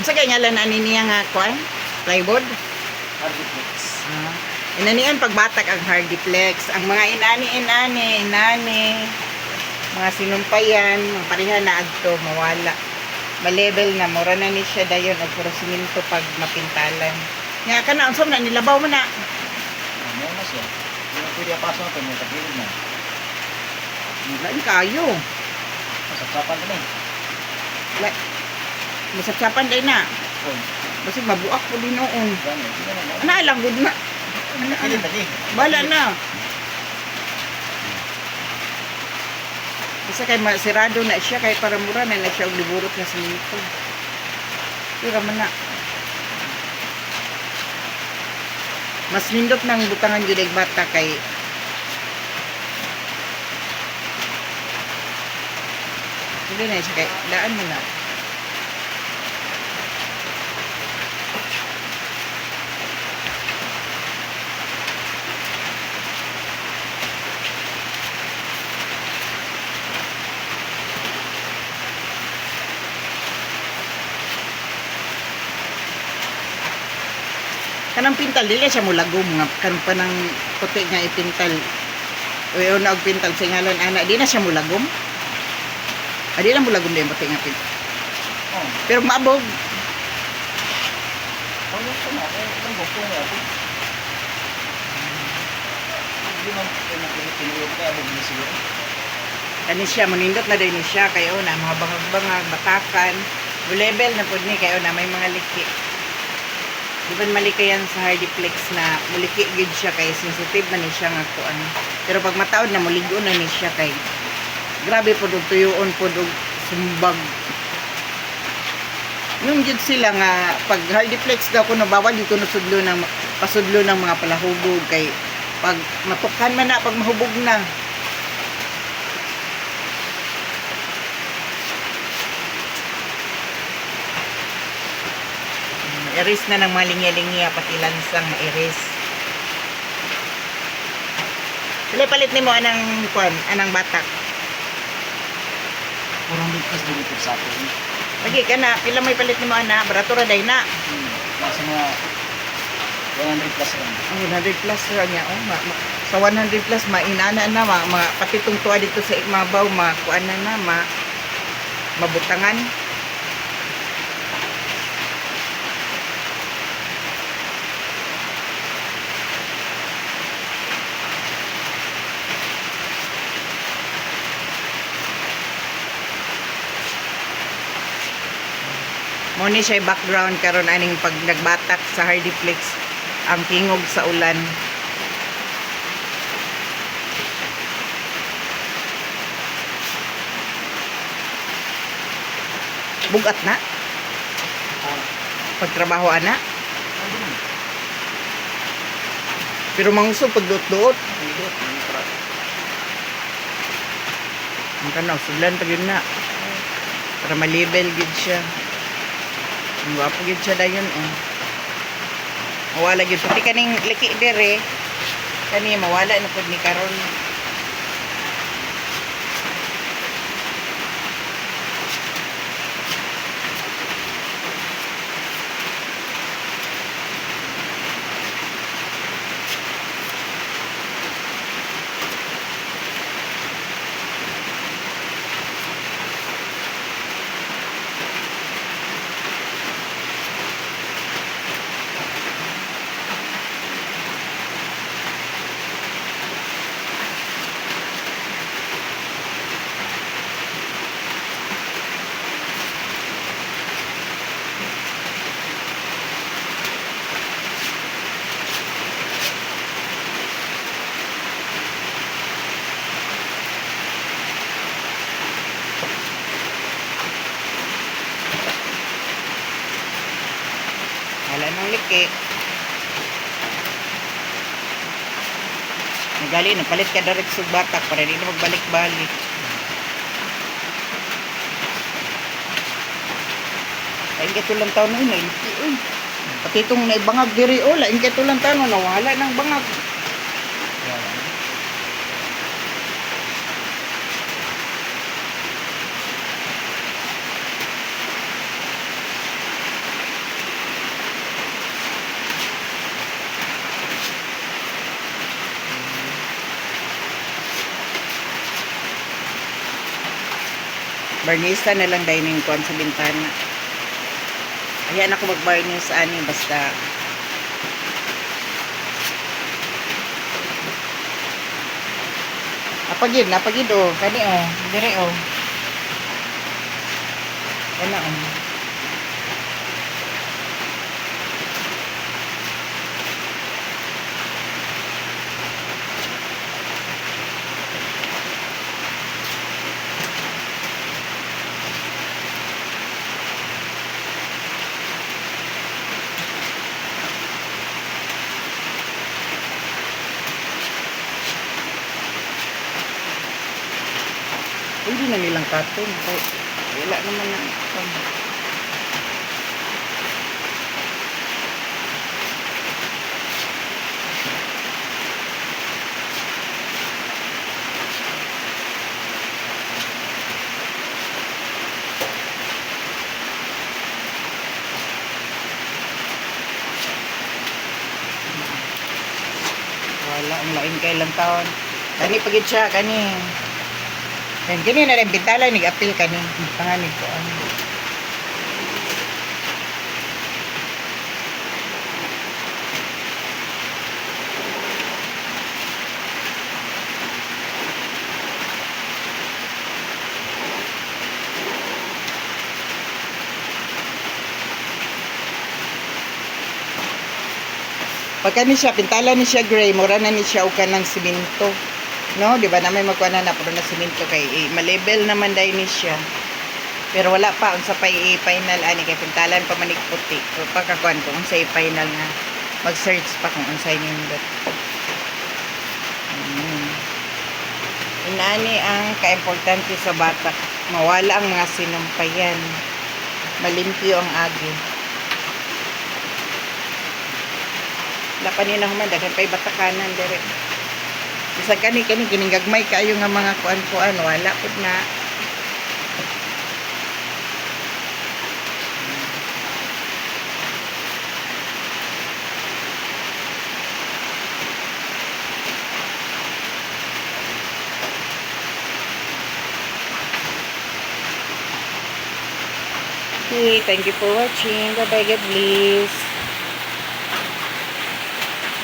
Sa kaya ngalan ani niya nga kuan? Plywood? Hardiplex. Inanian pagbatak ang hardiplex. Ang mga inani, mga sinumpayan, mga pareha na adto mawala. Malebel na mura na ni siya dayon og puro siminto pag mapintalan. Nya kana unsa man nilabaw man na. Ano na siya? Yung pwede apasok ito, may tagilid na. Lain kayo. Masapsapan din eh. Masapsapan day na. Oh, Basta mabuak po din noon. gano'n. Hindi naman. Ana lang gud na. Tagilid na din. Bala na. Basta kay sirado na siya kay para mura na siya og liburot na siminto. Pira man na. Mas nindot nang butangan gyud ang bata kay hindi na siya kay daan mo na. Kanang pintal dili siya mulagom nga kan pa nang puti nga ipintal. Uyo na og pintal sa ngalan ana di na siya mulagom. Adi na mulagom din puti nga pintal. Oh, Pero maabog. ano ko na? Ang bukto nga ako. Hindi man pinulog kaya abog niya siguro. Kani siya manindot na din siya kayo na mga bangag-bangag batakan. Level na pud ni kayo na may mga liki. Di ba malika yan sa hardiplex na muliki gid siya kay sensitive man ni siya nga kuan. Pero pag mataod na muligo na ni siya kay grabe po og tuyoon po og sumbag. Yung gid sila nga pag hardiplex daw kuno bawal yung kuno sudlo ng pasudlo ng mga palahubog kay pag matukan man na pag mahubog na. Iris na ng malingi-lingi pati lansang mairis. Sila palit nimo anang kuan, anang batak. Kurang lipas din ito sa akin. Lagi ka na, pila may palit nimo ana, barato ra day na. Nasa mga 100 plus lang. Ang 100 plus ra niya oh, sa 100 plus mainana na pati tong tuwa dito sa imabaw kuan na mabutangan. Mo ni siya background karon aning pag nagbatak sa hardiplex ang tingog sa ulan. Bugat na pagtrabaho ana. Pero mangusog pag duot-duot. Ang kanaw sudlan pag yun na. Para malibel gid siya. Ang wapo gid siya dayon oh. Mawala gid pati kaning liki dire. Kani mawala na pud ni karon. Wala nang liki. Nagali, nagpalit ka direct sa batak para di na magbalik-balik. Ay, katulang taon na yun, liki. Pati itong naibangag diri, lain katulang taon na wala ng bangag. Barnista na lang dining kuan sa bintana. Ayan ako mag-barnis ani basta napagid oh, kani oh, dire oh. Ana oh. Hindi na nilang katon. Wala naman na. Wala, ang lain kay lang taon. Kani pagid siya, kani. Kani na rin bintala, nag-apil kani. Panganig ko. Pagka ni siya, pintala ni siya gray, mura na ni siya ukan ng simento. No, di ba na may magkuha na puro na simento kay malabel naman dahil ni siya. Pero wala pa unsa pa i-final ani kay pintalan pa manig puti. So pagkakuan ko unsa i-final nga mag-search pa kung unsay nindot. Inani ang kaimportante sa bata, mawala ang mga sinumpayan. Malimpyo ang agi. Dapat nila human daghan pay batakanan dire. Bisag kani giningagmay kayo nga mga kuan-kuan wala pud na. Okay, thank you for watching. Bye bye, God bless.